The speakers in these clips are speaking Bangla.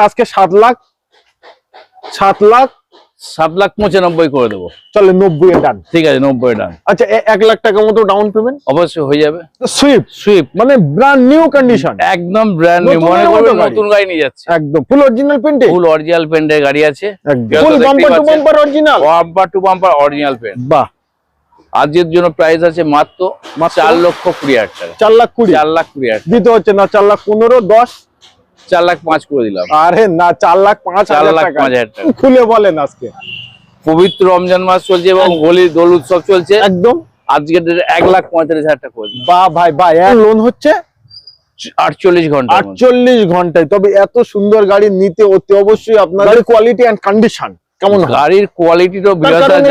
আজকে 7,95,000 করে দেবো। চলে 90 এ ডান। ঠিক আছে, 90 ডান। আচ্ছা 1 লাখ টাকা মতো ডাউন পেমেন্ট অবশ্যই হয়ে যাবে। সুইফট মানে ব্র্যান্ড নিউ কন্ডিশন, একদম ব্র্যান্ড নিউ, মনে করবেন নতুন গাড়ি নিয়ে যাচ্ছে। একদম ফুল অরিজিনাল পেন্টে, ফুল অরিজিনাল পেন্টের গাড়ি আছে, full bumper to bumper original, bumper to bumper original paint. বাহ। আজকের জন্য প্রাইস আছে মাত্র 4,20,000 টাকা। 4,20,000 দিতে হচ্ছে না, 4,15,000 10 4,05,000 করে দিলাম। আরে না, 4,05,000 টাকা খুলে বলেন। আজকে পবিত্র রমজান মাস চলছে এবং হোলি দোল উৎসব চলছে, একদম আজকে 1,45,000 টাকা করে দিলাম। বাহ ভাই বাহ। লোন হচ্ছে 48 ঘন্টা। 48 ঘন্টায়। তবে এত সুন্দর গাড়ি নিতে অতি অবশ্যই আপনার কোয়ালিটি এন্ড কন্ডিশন কেমন, গাড়ির কোয়ালিটি তো বিরাট জানে,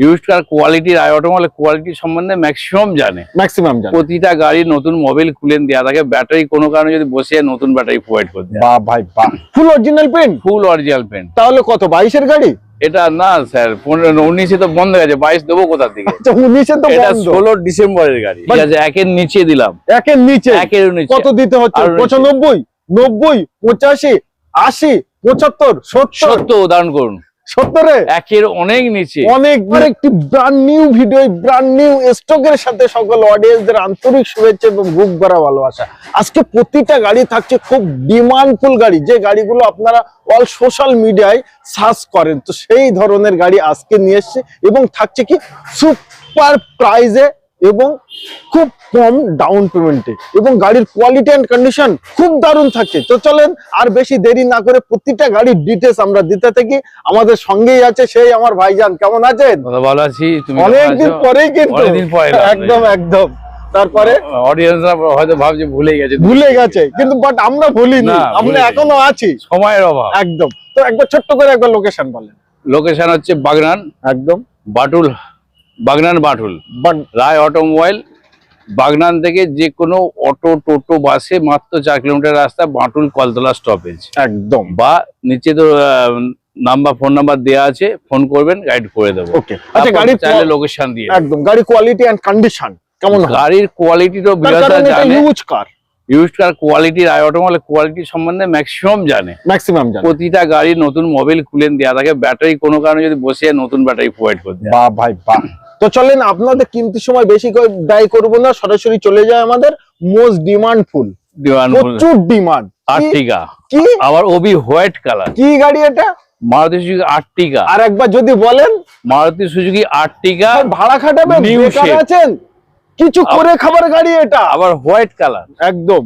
ইউজড কার কোয়ালিটির অটোমোবাইল কোয়ালিটি সম্বন্ধে ম্যাক্সিমাম জানে। প্রতিটা গাড়ির নতুন মোবাইল খুলে দেওয়া থাকে, ব্যাটারি কোনো কারণে যদি বসে নতুন ব্যাটারি প্রোভাইড করে দেয়। বাহ ভাই বাহ। Full original paint, full original paint. তাহলে কত 22 এর গাড়ি? এটা না স্যার, 19-এ তো বন্ধ হয়ে গেছে, 22 দেবো কোথা থেকে? আচ্ছা 19-এ তো এটা বন্ধ। 16 ডিসেম্বরের গাড়ি। ঠিক আছে, একের নিচে দিলাম। একের নিচে কত দিতে হচ্ছে? 95 90 85 80 75 70 উদাহরণ করুন। 70 একের অনেক নিচে। অনেকবার একটি brand new video, brand new স্টকের সাথে সকল অডিয়েন্সদের আন্তরিক শুভেচ্ছা এবং বুক ভরা ভালোবাসা। আজকে প্রতিটা গাড়ি থাকছে খুব ডিমান্ডফুল গাড়ি, যে গাড়িগুলো আপনারা অল সোশ্যাল মিডিয়ায় সার্চ করেন। তো সেই ধরনের গাড়ি আজকে নিয়ে এসছে এবং থাকছে কি সুপার প্রাইজে এবং খুব কম ডাউন পেমেন্টে, এবং গাড়ির কোয়ালিটি এন্ড কন্ডিশন খুব দারুণ থাকছে। তো চলেন আর বেশি দেরি না করে প্রতিটা গাড়ির ডিটেইলস আমরা দিতে থাকি। আমাদের সঙ্গেই আছে সেই আমার ভাইজান। কেমন আছেন? ভালো আছি। তুমি? অনেকদিন পরেই কিন্তু, একদম একদম। তারপরে অডিয়েন্সরা হয়তো ভাবছে ভুলে গেছে, কিন্তু বাট আমরা ভুলিনি, আমরা এখনো আছি, সময়ের অভাব। একদম। তো একবার ছোট্ট করে একবার লোকেশন বলেন। লোকেশন হচ্ছে বাগনান, একদম বাটুল, বাগনান বাটুল রায় অটোমোবাইল। বাগনান থেকে যে কোনো অটো টোটো বাসে মাত্র 4 কিলোমিটার রাস্তা, বাটুল কলতলা স্টপেজ একদম। বা নিচে তো ফোন নাম্বার দেওয়া আছে, ফোন করবেন, গাইড করে দেবো। ওকে। আচ্ছা গাড়ি চাইলে লোকেশন দিয়ে একদম। গাড়ি কোয়ালিটি এন্ড কন্ডিশন কেমন? গাড়ির কোয়ালিটি তো বিরাট জানে, ইউজড কার কোয়ালিটির অটোমোবাইল কোয়ালিটি সম্বন্ধে ম্যাক্সিমাম জানে। প্রতিটা গাড়ির নতুন মোবাইল খুলে দেওয়া থাকে, ব্যাটারি কোনো কারণে যদি বসে নতুন ব্যাটারি প্রোভাইড করে দেয়। বাহ ভাই বাহ। তো চলেন আপনাদের কিনতে সময় বেশি করে ব্যয় করবো না, সরাসরি চলে যায় আমাদের মোস্ট ডিমান্ডফুল, প্রচুর ডিমান্ড আর্টিগা। কি আবার ওবি হোয়াইট কালার, কি গাড়ি এটা? মারুতি সুজুকি আর্টিগা। আর একবার যদি বলেন, মারুতি সুজুকি আর্টিগা। ভাড়া খাটাবে, বেকার আছেন, কিছু করে খাবার গাড়ি এটা, আবার হোয়াইট কালার, একদম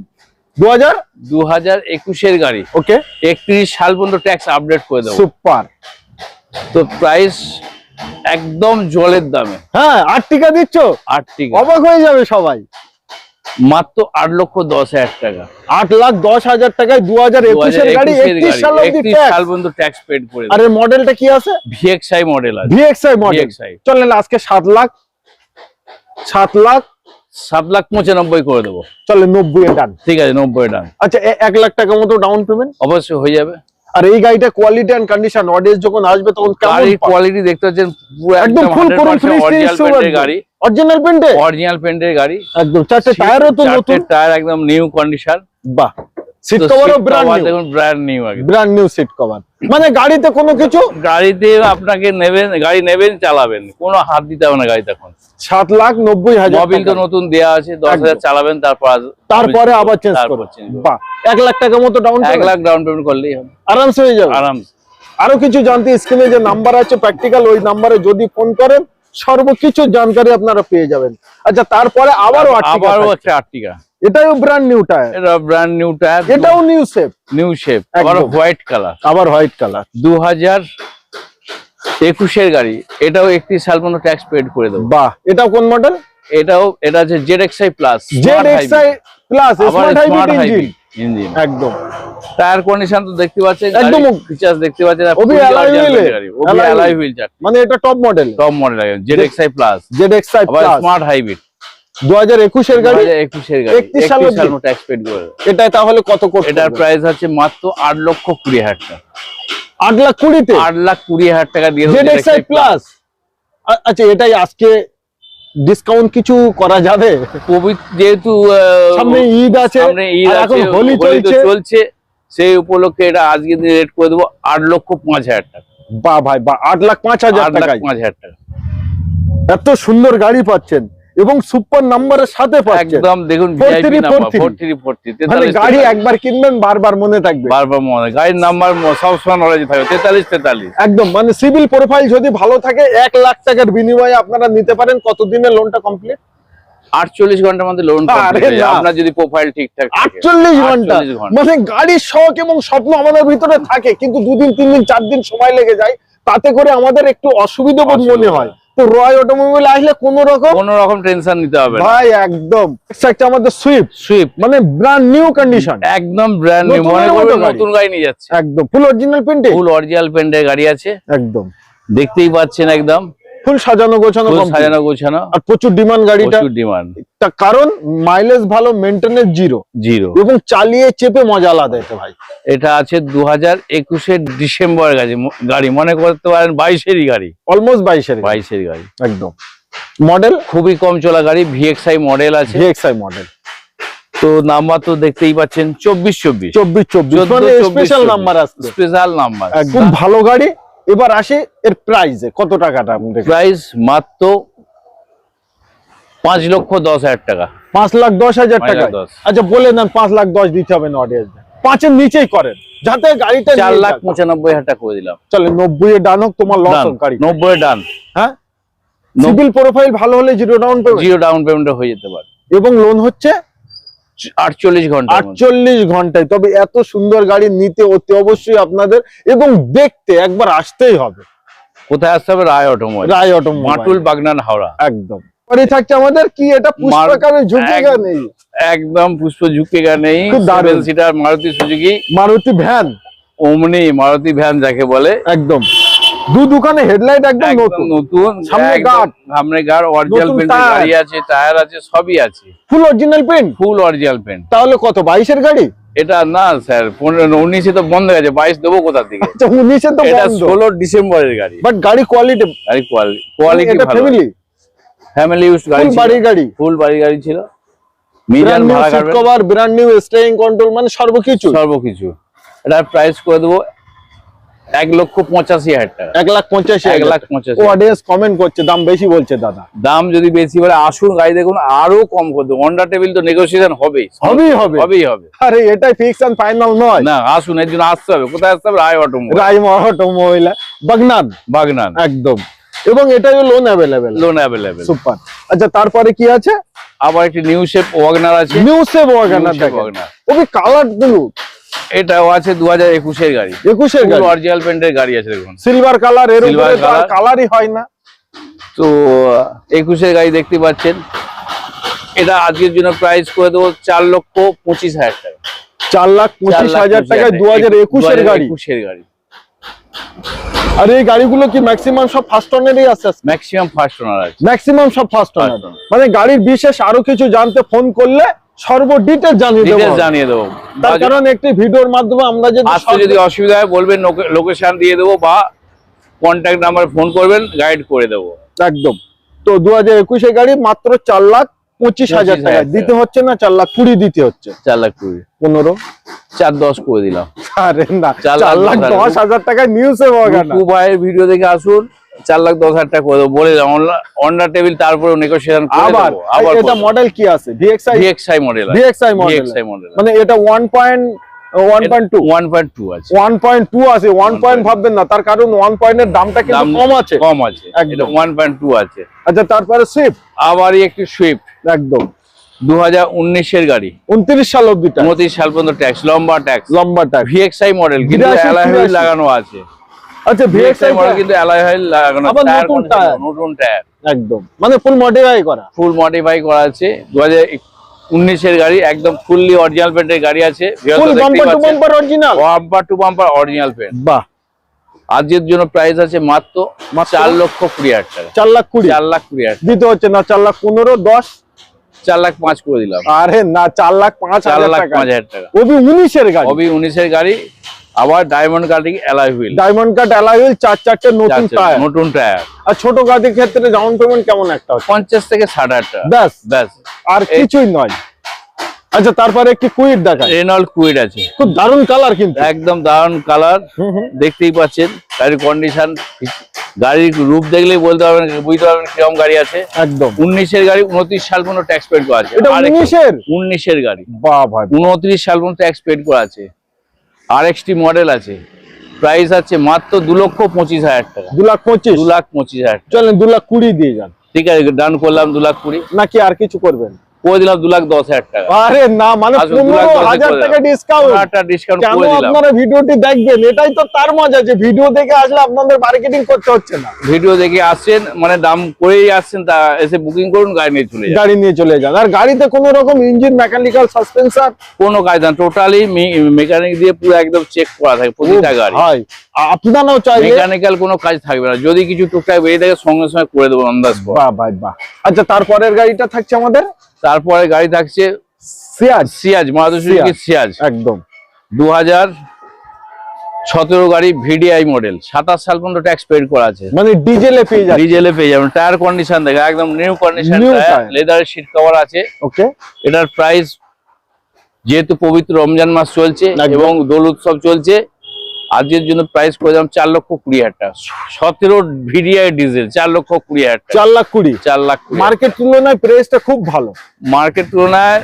2021 এর গাড়ি। ওকে। 31 সাল পর্যন্ত ট্যাক্স আপডেট করে দেবো। সুপার। তো প্রাইস একদম জলের দামে। হ্যাঁ, আর্টিগা দিচ্ছ? আর্টিগা অবাক হয়ে যাবে সবাই। মাত্র 8,10,000 টাকা। 8,10,000 টাকায় 2021 এর গাড়ি, 31 সাল পর্যন্ত ট্যাক্স পেড করে। আরে মডেলটা কি আছে? ভিএক্সআই মডেল আছে। VXI model. চলেন আজকে 7,95,000 করে দেবো। চলে 90 এ ডান। ঠিক আছে, 90 ডান। আচ্ছা 1 লাখ টাকা মতো ডাউন পেমেন্ট অবশ্যই হয়ে যাবে। আর এই গাড়িটা কোয়ালিটি এন্ড কন্ডিশন, অডিয়েন্স যখন আসবে তখন কেমন কোয়ালিটি দেখতে পাচ্ছেন, পুরো একদম ফুল অরিজিনাল পেন্টের গাড়ি। অরিজিনাল পেন্টে, অরিজিনাল পেন্টের গাড়ি, একদম। চারটে টায়ারও তো নতুন, টায়ার একদম নিউ কন্ডিশন। বাহ। সিট কভারও ব্র্যান্ড নিউ, দেখুন brand new, brand new seat cover. মানে গাড়িতে কোনো কিছু, গাড়িতে আপনাকে নেবেন, গাড়ি নেবেন, চালাবেন, কোনো হাত দিতে হবে না গাড়িতে। এখন 7,90,000 মোবিল তো নতুন দেয়া আছে, 10,000 চালাবেন, তারপরে আবার চেঞ্জ করবেন। বাহ। 1 লাখ টাকা মতো ডাউন, 1 লাখ ডাউন পেমেন্ট করলেই হবে, আরামসে হয়ে যাবে। আরামসে। আরো কিছু জানতে স্ক্রিনে যে নাম্বার আছে প্র্যাকটিক্যাল, ওই নাম্বারে যদি ফোন করেন সর্বকিছু জানকারি আপনারা পেয়ে যাবেন। আচ্ছা তারপরে আবারও একটা আর্টিগা, এটাও ব্র্যান্ড নিউ টায়ার, এটা ব্র্যান্ড নিউ টায়ার, এটাও নিউ শেপ, আবার হোয়াইট কালার, 2021 এর গাড়ি। এটাও 31 সাল পর্যন্ত ট্যাক্স পেড করে দেবো। বাহ। এটাও কোন মডেল? এটা হচ্ছে ZXi plus, smart hybrid engine, একদম। টায়ার কন্ডিশন তো দেখতে পাচ্ছেন, একদম ফিচারস দেখতে পাচ্ছেন, অ্যালয় হুইল, মানে এটা top model ZXi plus, smart hybrid. 2021 এর গাড়ি, 31 সাল পর্যন্ত ট্যাক্স পেড করে। এটা তাহলে কত করতে? এটার প্রাইস হচ্ছে মাত্র 8,20,000 টাকা। 8,20,000 তে 8,20,000 টাকা দিয়ে ZXi প্লাস। আচ্ছা এটাই আজকে ডিসকাউন্ট কিছু করা যাবে? যেহেতু সামনে ঈদ আছে, এখন হোলি চলছে, সেই উপলক্ষে এটা আজকে রেট করে দেবো 8,05,000 টাকা। বাহ ভাই বাহ, 8,05,000 টাকা। 8,05,000 টাকা এত সুন্দর গাড়ি পাচ্ছেন এবং সুপার নাম্বারের সাথে পাচ্ছেন একদম। দেখুন ভিআইপি নাম্বার 4343, মানে গাড়ি একবার কিনবেন বারবার মনে থাকবে, বারবার মনে। গাড়ির নাম্বার সবসময় নলেজ থাকবে 4343 একদম। মানে সিভিল প্রোফাইল যদি ভালো থাকে 1 লাখ টাকার বিনিময়ে আপনারা নিতে পারেন। কতদিনের লোনটা কমপ্লিট? 48 ঘন্টার মধ্যে লোন আপনার যদি প্রোফাইল ঠিকঠাক থাকে। 48 ঘন্টা। মানে গাড়ির শখ এবং স্বপ্ন আমাদের ভিতরে থাকে, কিন্তু 2 দিন 3 দিন 4 দিন সময় লেগে যায়, তাতে করে আমাদের একটু অসুবিধা বোধ মনে হয়। তো রয় অটোমোবাইল আসলে কোনো রকম টেনশন নিতে হবে না ভাই, একদম। একটা আমাদের সুইফট মানে ব্র্যান্ড নিউ কন্ডিশন, একদম ব্র্যান্ড নিউ, মনে করবেন নতুন গাড়ি নিয়ে যাচ্ছে। একদম ফুল অরিজিনাল পেইন্টে, ফুল অরিজিনাল পেইন্টের গাড়ি আছে, একদম দেখতেই পাচ্ছেন একদম ফুল সাজানো গোছানো, আর প্রচুর ডিমান্ড গাড়িটা। প্রচুর ডিমান্ড, তার কারণ মাইলেজ ভালো, মেইনটেনেন্স জিরো এবং চালিয়ে চেপে মজা আলাদা। এটা ভাই এটা আছে 2021 ডিসেম্বর গাড়ি, মনে করতে পারেন 22-এরই গাড়ি, অলমোস্ট 22-এর গাড়ি একদম। মডেল খুবই কম চলা গাড়ি, VXI মডেল আছে, VXI মডেল। তো নাম্বার তো দেখতেই পাচ্ছেন 2424 মানে স্পেশাল নাম্বার আছে, স্পেশাল নাম্বার। খুব ভালো গাড়ি। এবার আসে এর প্রাইসে, কত টাকাটা? প্রাইস মাত্র 5,10,000 টাকা। 5,10,000 টাকা। আচ্ছা বলে দেন 5,10,000 দিতে হবে না অডিয়েন্স, 5-এর নিচেই করেন যাতে গাড়িটা 4,95,000 টাকা করে দিলাম। চলে 90 এ ডান হোক, তোমার লস হোক গাড়ি 90 এ ডান। হ্যাঁ, সিভিল প্রোফাইল ভালো হলে জিরো ডাউন পেমেন্ট হয়ে যেতে পারে এবং লোন হচ্ছে 48 ঘন্টা। 48 ঘন্টায়। তবে এত সুন্দর গাড়ি নিতে অতি অবশ্যই আপনাদের এবং দেখতে একবার আসতেই হবে। কোথায় আসতে হবে? রায় অটোমোবাইল, মাটুল, বাগনান, হাওড়া। একদম। পরে থাকছে আমাদের কি, এটা পুষ্পকারে ঝুঁকেগা নেই, একদম পুষ্প ঝুঁকেগা নেই। 7 seater Maruti Suzuki, Maruti van, ওমনি মারুতি ভ্যান যাকে বলে, একদম। দুখানে হেডলাইট একদম নতুন, সামনে গার্ড অরিজিনাল পেইন্ট গাড়ি আছে, টায়ার আছে, সবই আছে, ফুল অরিজিনাল পেইন্ট, ফুল অরিজিনাল পেইন্ট। তাহলে কত? 22-এর গাড়ি এটা? না স্যার, 19-এ তো বন্ধ হয়ে গেছে, 22 দেবো কোথা থেকে? আচ্ছা 19-এ তো বন্ধ। 16 ডিসেম্বরের গাড়ি, বাট গাড়ি কোয়ালিটি ভালো, ফ্যামিলি ইউজ গাড়ি, ফুল বাড়ি গাড়ি ছিল। মিজান ভাড়া কাটবে, cover, brand new steering control, মানে সর্বকিছু। এটার প্রাইস করে দেবো 1,85,000 টাকা। 1,85,000। অডিয়েন্স কমেন্ট করছে দাম বেশি বলছে দাদা। দাম যদি বেশি বলে আসুন, গাড়ি দেখুন, আরো কম করে দেবো। হন্ডা টেবিল তো নেগোসিয়েশন হবে। আরে এটাই ফিক্স এন্ড ফাইনাল নয় না, আসুন, এর জন্য আসতে হবে। কোথায় আসতে হবে? রায় অটোমোবাইল, বাগনান, একদম। এবং এটাও লোন অ্যাভেলেবেল। সুপার। আচ্ছা তারপরে কি আছে? আবার একটি নিউ শেপ ওয়াগনার আছে। ওই কালার গুলো, এটাও আছে 2021-এর গাড়ি। 21-এর গাড়ি, অরিজিনাল পেইন্টের গাড়ি আছে, দেখুন সিলভার কালার। এর উপরে তো কালারই হয় না। তো 21-এর গাড়ি দেখতে পাচ্ছেন। এটা আজকের জন্য প্রাইস করে দেবো 4,25,000 টাকা। 4,25,000 টাকায় 2021-এর গাড়ি। আর এই গাড়িগুলো কি ম্যাক্সিমাম সব ফার্স্ট ওনারই আছে? ম্যাক্সিমাম ফার্স্ট ওনার আছে, ম্যাক্সিমাম সব ফার্স্ট ওনার। মানে গাড়ির বিশেষ আরো কিছু জানতে ফোন করলে সর্ব ডিটেইলস জানিয়ে দেবো। তার কারণ একটি ভিডিওর মাধ্যমে আমরা যদি অসুবিধা হয় বলবেন, লোকেশন দিয়ে দেবো বা কন্ট্যাক্ট নাম্বার ফোন করবেন, গাইড করে দেবো একদম। তো 2021-এর গাড়ি মাত্র 4,25,000 টাকা দিতে হচ্ছে না, 4,20,000 দিতে হচ্ছে। 4,20,000, 15, 4,10 করে দিলাম। আরে না, 4,10,000 টাকায় নিউজ এ ওয়াগনার। ভাইয়ের ভিডিও দেখে আসুন, 4,10,000 টাকা করে দেবো বলে দাও। হন্ডা টেবিল, তারপরে নেগোসিয়েশন করে দেবো। আবার এটা মডেল কি আছে? VXI মডেল, মানে এটা 1.2 আছে। 1.2 আছে, 1 পয়েন্ট ভাববেন না, তার কারণ 1 পয়েন্টের দামটা কিন্তু কম আছে। এটা 1.2 আছে। আচ্ছা তারপরে সুইফট, আবার একটি সুইফট, একদম 2019-এর গাড়ি, 29 সাল অবধি, 29 সাল পর্যন্ত ট্যাক্স, লম্বা ট্যাক্স। VXI মডেল কিন্তু অ্যালয় হুইল লাগানো আছে। আচ্ছা VXI মডেল কিন্তু অ্যালয় হুইল লাগানো, নতুন টায়ার, একদম। মানে ফুল মডিফাই করা আছে। 2019-এর গাড়ি, একদম ফুললি অরিজিনাল পেইন্টের গাড়ি আছে। Full bumper to bumper original, bumper to bumper original paint. বাহ। আজকের জন্য প্রাইস আছে মাত্র 4,20,000 টাকা। 4,20,000 দিতে হচ্ছে না, 4,15,000, 10, 4,05,000 করে দিলাম। আরে না, 4,05,000 টাকা। ওবি 19-এর গাড়ি, আবার ডায়মন্ড কাটিং অ্যালয় হুইল, 4 নতুন টায়ার। আর ছোট গাড়ির ক্ষেত্রে ডাউন পেমেন্ট কেমন? একটা 50 থেকে 60,000 টাকা, ব্যাস, আর কিছুই নয়। আচ্ছা, তারপরে একটি কুইট দেখায়। রেনল্ট কুইট আছে, খুব দারুণ কালার, কিন্তু একদম দারুণ কালার। দেখতেই পাচ্ছেন গাড়ির কন্ডিশন, গাড়ির রূপ দেখলেই বলতে পারবেন, বুঝতে পারবেন কিরকম গাড়ি আছে। একদম 19-এর গাড়ি, 29 সাল পর্যন্ত ট্যাক্স পেড করা আছে। এটা 19-এর গাড়ি, বাহ ভাই, 29 সাল পর্যন্ত ট্যাক্স পেড করা আছে। RXT মডেল আছে, প্রাইস আছে মাত্র 2,25,000 টাকা। 2,25,000, 2,25,000। চলেন 2,20,000 দিয়ে যান। ঠিক আছে, ডান করলাম 2,20,000। নাকি আর কিছু করবেন? করে দিলাম 2,10,000 টাকা। আরে না, মানে 15,000 টাকা ডিসকাউন্ট। ডিসকাউন্ট কেন করে দিলাম। আপনারা ভিডিওটি দেখবেন, এটাই তো তার মজা, যে ভিডিও দেখে আসলে আপনাদের মার্কেটিং করতে হচ্ছে না। ভিডিও দেখে আসছেন, মানে দাম করেই আসছেন, তা এসে বুকিং করুন, গাড়ি নিয়ে চলে যান। গাড়ি নিয়ে চলে যান। আর গাড়িতে কোনো রকম ইঞ্জিন, মেকানিক্যাল, সাসপেনশন কোনো কাজ না, টোটালি মেকানিক দিয়ে পুরো একদম চেক করা থাকে প্রতিটা গাড়ি। ভাই আপনারাও চাইলে মেকানিক্যাল কোনো কাজ থাকবে না, যদি কিছু টুকটাক বেরিয়ে থাকে সঙ্গে সঙ্গে করে দেবো অন দ্য স্পট। বাহ ভাই বাহ। আচ্ছা, তারপরের গাড়িটা থাকছে আমাদের তারপরে গাড়ি থাকছে সিয়াজ, মারুতি সুজুকি সিয়াজ, একদম 2017 গাড়ি, VDI মডেল, 27 সাল পর্যন্ত ট্যাক্স পেড করা আছে। মানে ডিজেলে পেয়ে যাচ্ছে। ডিজেলে পেয়ে যাবেন। টায়ার কন্ডিশন দেখে একদম নিউ কন্ডিশন, লেদারের সিট কভার আছে। ওকে, এটার প্রাইস, যেহেতু পবিত্র রমজান মাস চলছে এবং দোল উৎসব চলছে, আজকের জন্য প্রাইস করে দিলাম 4,20,000 টাকা। 17 VDI ডিজেল, 4,20,000 টাকা। 4,20,000, 4,20,000। মার্কেট তুলনায় প্রাইসটা খুব ভালো। মার্কেট তুলনায়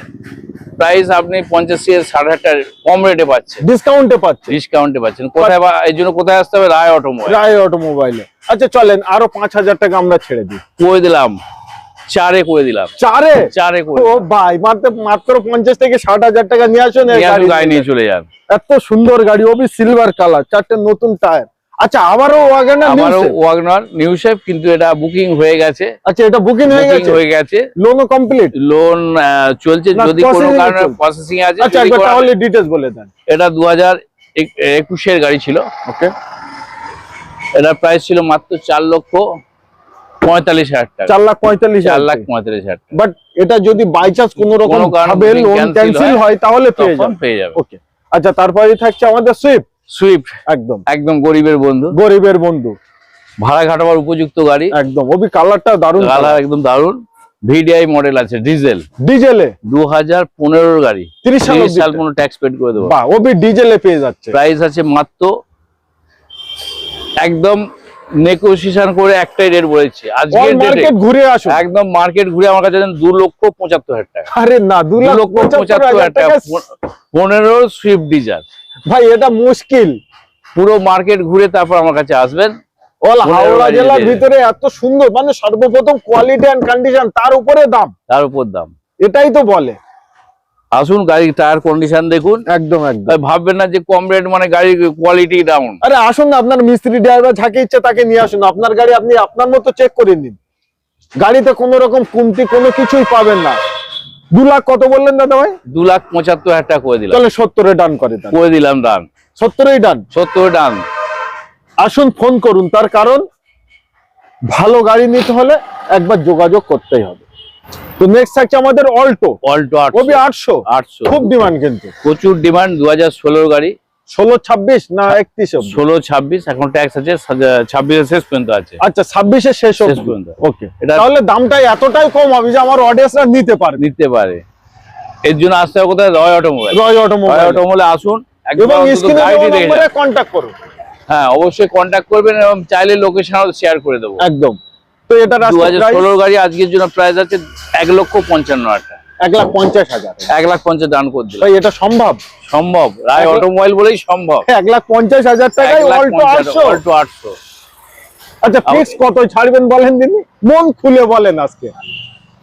প্রাইস আপনি 50,000-60,000 টাকা কম রেটে পাচ্ছেন, ডিসকাউন্টে পাচ্ছেন। কোথায় এই জন্য কোথায় আসতে হবে? রায় অটোমোবাইলে। আচ্ছা চলেন, আরো 5,000 টাকা আমরা ছেড়ে দিই। করে দিলাম 4-এ করে দিলাম। 4-এ করে ও ভাই, মাত্র 50 থেকে 60,000 টাকা নিয়ে আসুন, গাড়ি নিয়ে চলে যান। এত সুন্দর গাড়ি, ওবি সিলভার কালার, 4টে নতুন টায়ার। আচ্ছা, আবারও ওয়াগনার নিউ শেপ, কিন্তু এটা বুকিং হয়ে গেছে। আচ্ছা, এটা বুকিং হয়ে গেছে, লোনও কমপ্লিট, লোন চলছে, যদি কোনো কারণে প্রসেসিং আছে। আচ্ছা, একবার তাহলে ডিটেইলস বলে দেন। এটা 2021-এর গাড়ি ছিল। ওকে, এটা প্রাইস ছিল মাত্র 4,45,000 টাকা। 4,45,000 বাট এটা যদি বাই চান্স কোনো রকম ভাবে লোন ক্যান্সেল হয় তাহলে পেয়ে যাবে। ওকে, আচ্ছা, তারপরে থাকছে আমাদের সুইফট, একদম গরিবের বন্ধু, ভাড়া খাটাবার উপযুক্ত গাড়ি। একদম, ওবি কালারটা দারুণ, কালার একদম দারুণ। VDI মডেল আছে, ডিজেলে 2015-এর গাড়ি, 30 সাল পর্যন্ত ট্যাক্স পেড করে দেবো। বাহ, ওবি ডিজেলে পেয়ে যাচ্ছে। প্রাইস আছে মাত্র, একদম নেগোসিয়েশন করে একটাই রেট বলেছে। আজকে মার্কেট ঘুরে আসুন, একদম মার্কেট ঘুরে আমার কাছে 2,75,000 টাকা। আরে না, 2,75,000 টাকা 15 সুইফট ডিজায়ার। ভাই এটা মুশকিল, পুরো মার্কেট ঘুরে তারপর আমার কাছে আসবেন। হাওড়া জেলার ভিতরে এত সুন্দর, মানে সর্বপ্রথম কোয়ালিটি এন্ড কন্ডিশন, তার উপর দাম, এটাই তো বলে। আসুন, গাড়ির টায়ার কন্ডিশন দেখুন, একদম ভাববেন না যে কম রেট মানে গাড়ির কোয়ালিটি ডাউন। আরে আসুন না, আপনার মিস্ত্রি ড্রাইভার যাকে ইচ্ছে তাকে নিয়ে আসুন, আপনার গাড়ি আপনি আপনার মতো চেক করে নিন। গাড়িতে কোনো রকম কমতি কোনো কিছুই পাবেন না। 2 লাখ কত বললেন দাদা ভাই? 2,75,000 টাকা করে দিলাম। তাহলে 70-এ ডান করে দিলাম, ডান। 70-এই ডান, 70 ডান। আসুন, ফোন করুন, তার কারণ ভালো গাড়ি নিতে হলে একবার যোগাযোগ করতেই হবে। তো নেক্সট থাকছে আমাদের অল্টো 800, খুব ডিমান্ড, কিন্তু প্রচুর ডিমান্ড। 2016 গাড়ি, 16-26 না 31? 16-26, এখন ট্যাক্স আছে, 26-এর শেষ পর্যন্ত আছে। আচ্ছা, 26-এর শেষ পর্যন্ত। ওকে, তাহলে দামটাই এতটাই কম হবে যে আমার অডিয়েন্সরা নিতে পারে। এর জন্য আসতে হবে কোথায়? রয় অটোমোবাইল আসুন, এবং স্ক্রিনে দেওয়া নম্বরে কন্টাক্ট করুন। হ্যাঁ, অবশ্যই কন্টাক্ট করবেন, এবং চাইলে লোকেশনও শেয়ার করে দেবো। একদম। তো এটা 2016 গাড়ি, আজকের জন্য প্রাইস আছে 1,55,000 টাকা। 1,50,000, 1,50,000 দান করে দিলাম। এটা সম্ভব, রায় অটোমোবাইল বলেই সম্ভব। 1,50,000 টাকায় অল্টো 800। আচ্ছা, ফিক্স কত ছাড়বেন বলেন দিন, মন খুলে বলেন। আজকে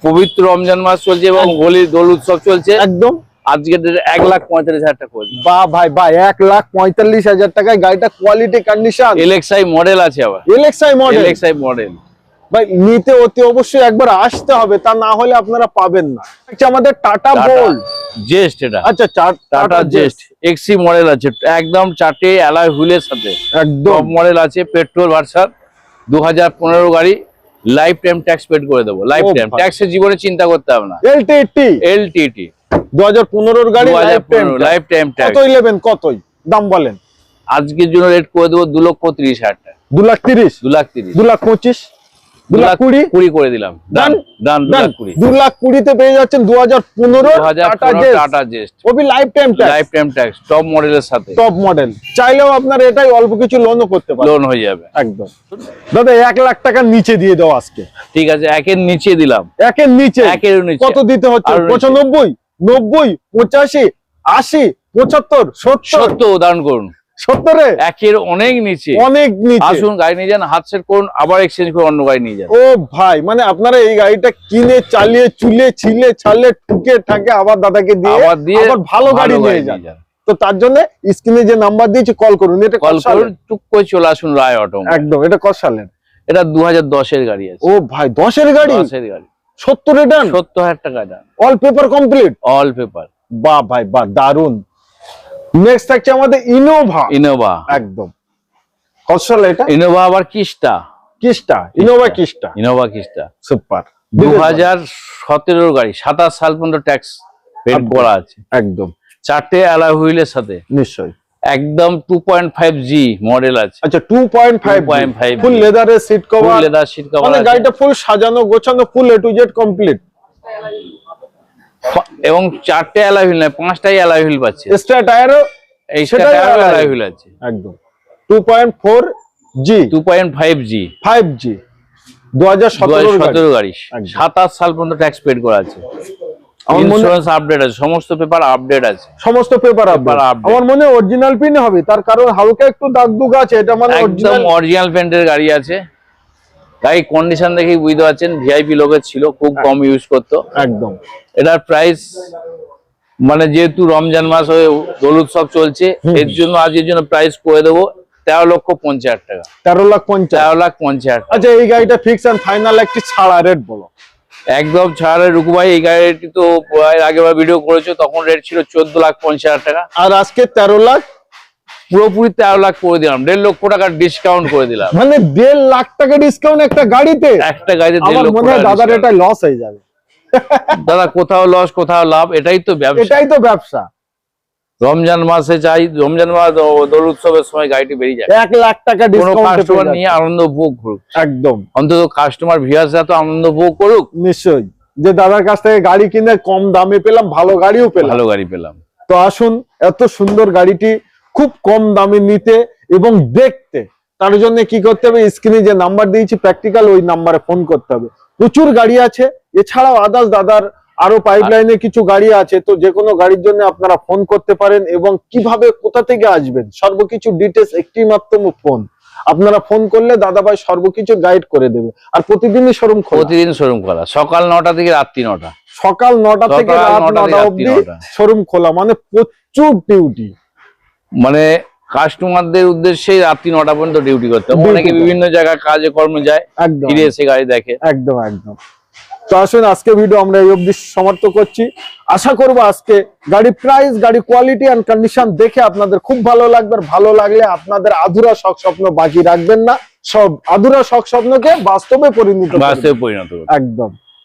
পবিত্র রমজান মাস চলছে এবং হোলি দোল উৎসব চলছে, একদম আজকে 1,45,000 টাকা করে। বাহ ভাই বাহ, 1,45,000 টাকায় গাড়িটা কোয়ালিটি কন্ডিশন, LXI মডেল আছে, আবার LXI মডেল। ভাই নিতে অতি অবশ্যই একবার আসতে হবে, তা না হলে আপনারা পাবেন না। আমাদের টাটা বোল্ট জেস্ট, এটা আচ্ছা টাটা জেস্ট XC মডেল আছে, একদম 4টে অ্যালয় হুইলের সাথে, একদম মডেল আছে, পেট্রোল ভার্সন, 2015 গাড়ি, লাইফ টাইম ট্যাক্স পেড করে দেবো। লাইফ টাইম ট্যাক্সের জীবনে চিন্তা করতে হবে না। LTT 2015 গাড়ি, লাইফ টাইম ট্যাক্স। কতই দাম বলেন? আজকের জন্য রেট করে দেবো 2,30,000 টাকা। 2,30,000, 2,30,000, 2,25,000, 2,20,000 করে দিলাম। ডান ডান 2,20,000 2,20,000 পেয়ে যাচ্ছেন 2015 টাটা জেস্ট, ওবি লাইফ টাইম ট্যাক্স টপ মডেলের সাথে। টপ মডেল, চাইলেও আপনার এটাই অল্প কিছু লোনও করতে পারেন, লোন হয়ে যাবে একদম। দাদা 1 লাখ টাকার নিচে দিয়ে দাও আজকে। ঠিক আছে, একের নিচে দিলাম। একের নিচে কত দিতে হচ্ছে? 95, 90, 85, 80, 75, 70 উদাহরণ করুন। 70 একের অনেক নিচে, অনেক নিচে। আসুন গাড়ি নিয়ে যান, হাত সেট করুন, আবার এক্সচেঞ্জ করে অন্য গাড়ি নিয়ে যান। ও ভাই, মানে আপনারা এই গাড়িটা কিনে চালিয়ে চুলে ছিলে ছাড়লে টুকে ঠাকে আবার দাদাকে দিয়ে আবার ভালো গাড়ি নিয়ে যান। তো তার জন্য স্ক্রিনে যে নাম্বার দিয়েছি কল করুন। এটা কল করুন, টুক করে চলে আসুন রায় অটো। একদম। এটা কত সালের? এটা 2010 এর গাড়ি আছে। ও ভাই 10 এর গাড়ি? 10 এর গাড়ি। 70 রিটার্ন? 70,000 টাকা done. All paper complete? All paper. বাহ ভাই বাহ, দারুন। নেক্সট থাকছে আমাদের ইনোভা। একদম। কত সালে এটা? ইনোভা আবার কিস্টা। Innova কিস্টা super. 2017 গাড়ি, 27 সাল পর্যন্ত ট্যাক্স পেড করা আছে। একদম। 4টে অ্যালয় হুইলের সাথে। নিশ্চয়ই। একদম 2.5G মডেল আছে। আচ্ছা 2.5 ফুল লেদারের সিট কভার, মানে গাড়িটা ফুল সাজানো গোছানো, ফুল A to Z কমপ্লিট। এবং 4টে অ্যালয় হুইল নয়, 5টাই অ্যালয় হুইল পাচ্ছে। এক্সট্রা টায়ারও অ্যালয় হুইল আছে। একদম। 2.5G 2017 গাড়ি, 27 সাল পর্যন্ত ট্যাক্স পেড করা আছে। ইন্স্যুরেন্স আপডেট আছে, সমস্ত পেপার আপডেট আছে। সমস্ত পেপার আপডেট। আমার মনে অরিজিনাল পিন হবে, তার কারণ হালকা একটু দাগ দুগ আছে, এটা মানে অরিজিনাল পেন্টের গাড়ি আছে। গাড়ি কন্ডিশন দেখেই বুঝতে পারছেন ভিআইপি লোকের ছিল, খুব কম ইউজ করতো। একদম। এটার প্রাইস মানে যেহেতু রমজান মাস হয়ে দোল উৎসব চলছে, এর জন্য আজকের জন্য প্রাইস করে দেবো 13,50,000 টাকা। 13,50,000। আচ্ছা এই গাড়িটা ফিক্স এন্ড ফাইনাল একটি ছাড়া রেট বলো। একদম ছাড়া রুকু ভাই, এই গাড়িটি তো আগেবার ভিডিও করেছো, তখন রেট ছিল 14,50,000 টাকা, আর আজকে 13 লাখ, পুরোপুরি 13 লাখ করে দিলাম। 1.5 লক্ষ টাকা ডিসকাউন্ট করে দিলাম। মানে 1.5 লাখ টাকা ডিসকাউন্ট একটা গাড়িতে? 1.5 লক্ষ টাকা। দাদার এটা লস হয়ে যাবে। দাদা কোথাও লস কোথাও লাভ, এটাই তো ব্যবসা। রমজান মাসে চাই, রমজান মাস দোল উৎসবের সময় গাড়িটি বেরিয়ে যায়। 1 লাখ টাকা ডিসকাউন্ট কাস্টমার নিয়ে আনন্দ উপভোগ করুক। একদম। অন্তত কাস্টমার ভিউয়ার্সরা তো আনন্দ উপভোগ করুক। নিশ্চয়ই, যে দাদার কাছ থেকে গাড়ি কিনে কম দামে পেলাম, ভালো গাড়িও পেলাম। তো আসুন, এত সুন্দর গাড়িটি খুব কম দামে নিতে এবং দেখতে, তার জন্য কি করতে হবে? স্ক্রিনে যে নাম্বার দিয়েছি প্র্যাকটিক্যাল, ওই নাম্বারে ফোন করতে হবে। প্রচুর গাড়ি আছে, এছাড়াও আদার্স দাদার আরো পাইপলাইনে কিছু গাড়ি আছে। তো যে কোনো গাড়ির জন্য আপনারা ফোন করতে পারেন, এবং কিভাবে কোথা থেকে আসবেন সর্বকিছু ডিটেলস একটি মাত্র ফোন। আপনারা ফোন করলে দাদা ভাই সর্বকিছু গাইড করে দেবে। আর প্রতিদিনই শোরুম খোলা, সকাল 9টা থেকে রাত্রি 9টা। সকাল 9টা থেকে রাত 9টা অবধি শোরুম খোলা, মানে প্রচুর ডিউটি। মানে কাস্টমারদের উদ্দেশ্যে রাত্রি 9টা পর্যন্ত ডিউটি করতে হবে। অনেকে বিভিন্ন জায়গায় কাজে কর্মে যায়, ফিরে এসে গাড়ি দেখে। একদম। তো আসুন, আজকে ভিডিও আমরা এই অবধি সমাপ্ত করছি। আশা করবো আজকে গাড়ি প্রাইস, গাড়ি কোয়ালিটি এন্ড কন্ডিশন দেখে আপনাদের খুব ভালো লাগবে। ভালো লাগলে আপনাদের আধুরা শখ স্বপ্ন বাকি রাখবেন না, সব আধুরা শখ স্বপ্নকে বাস্তবে পরিণত করবেন। একদম।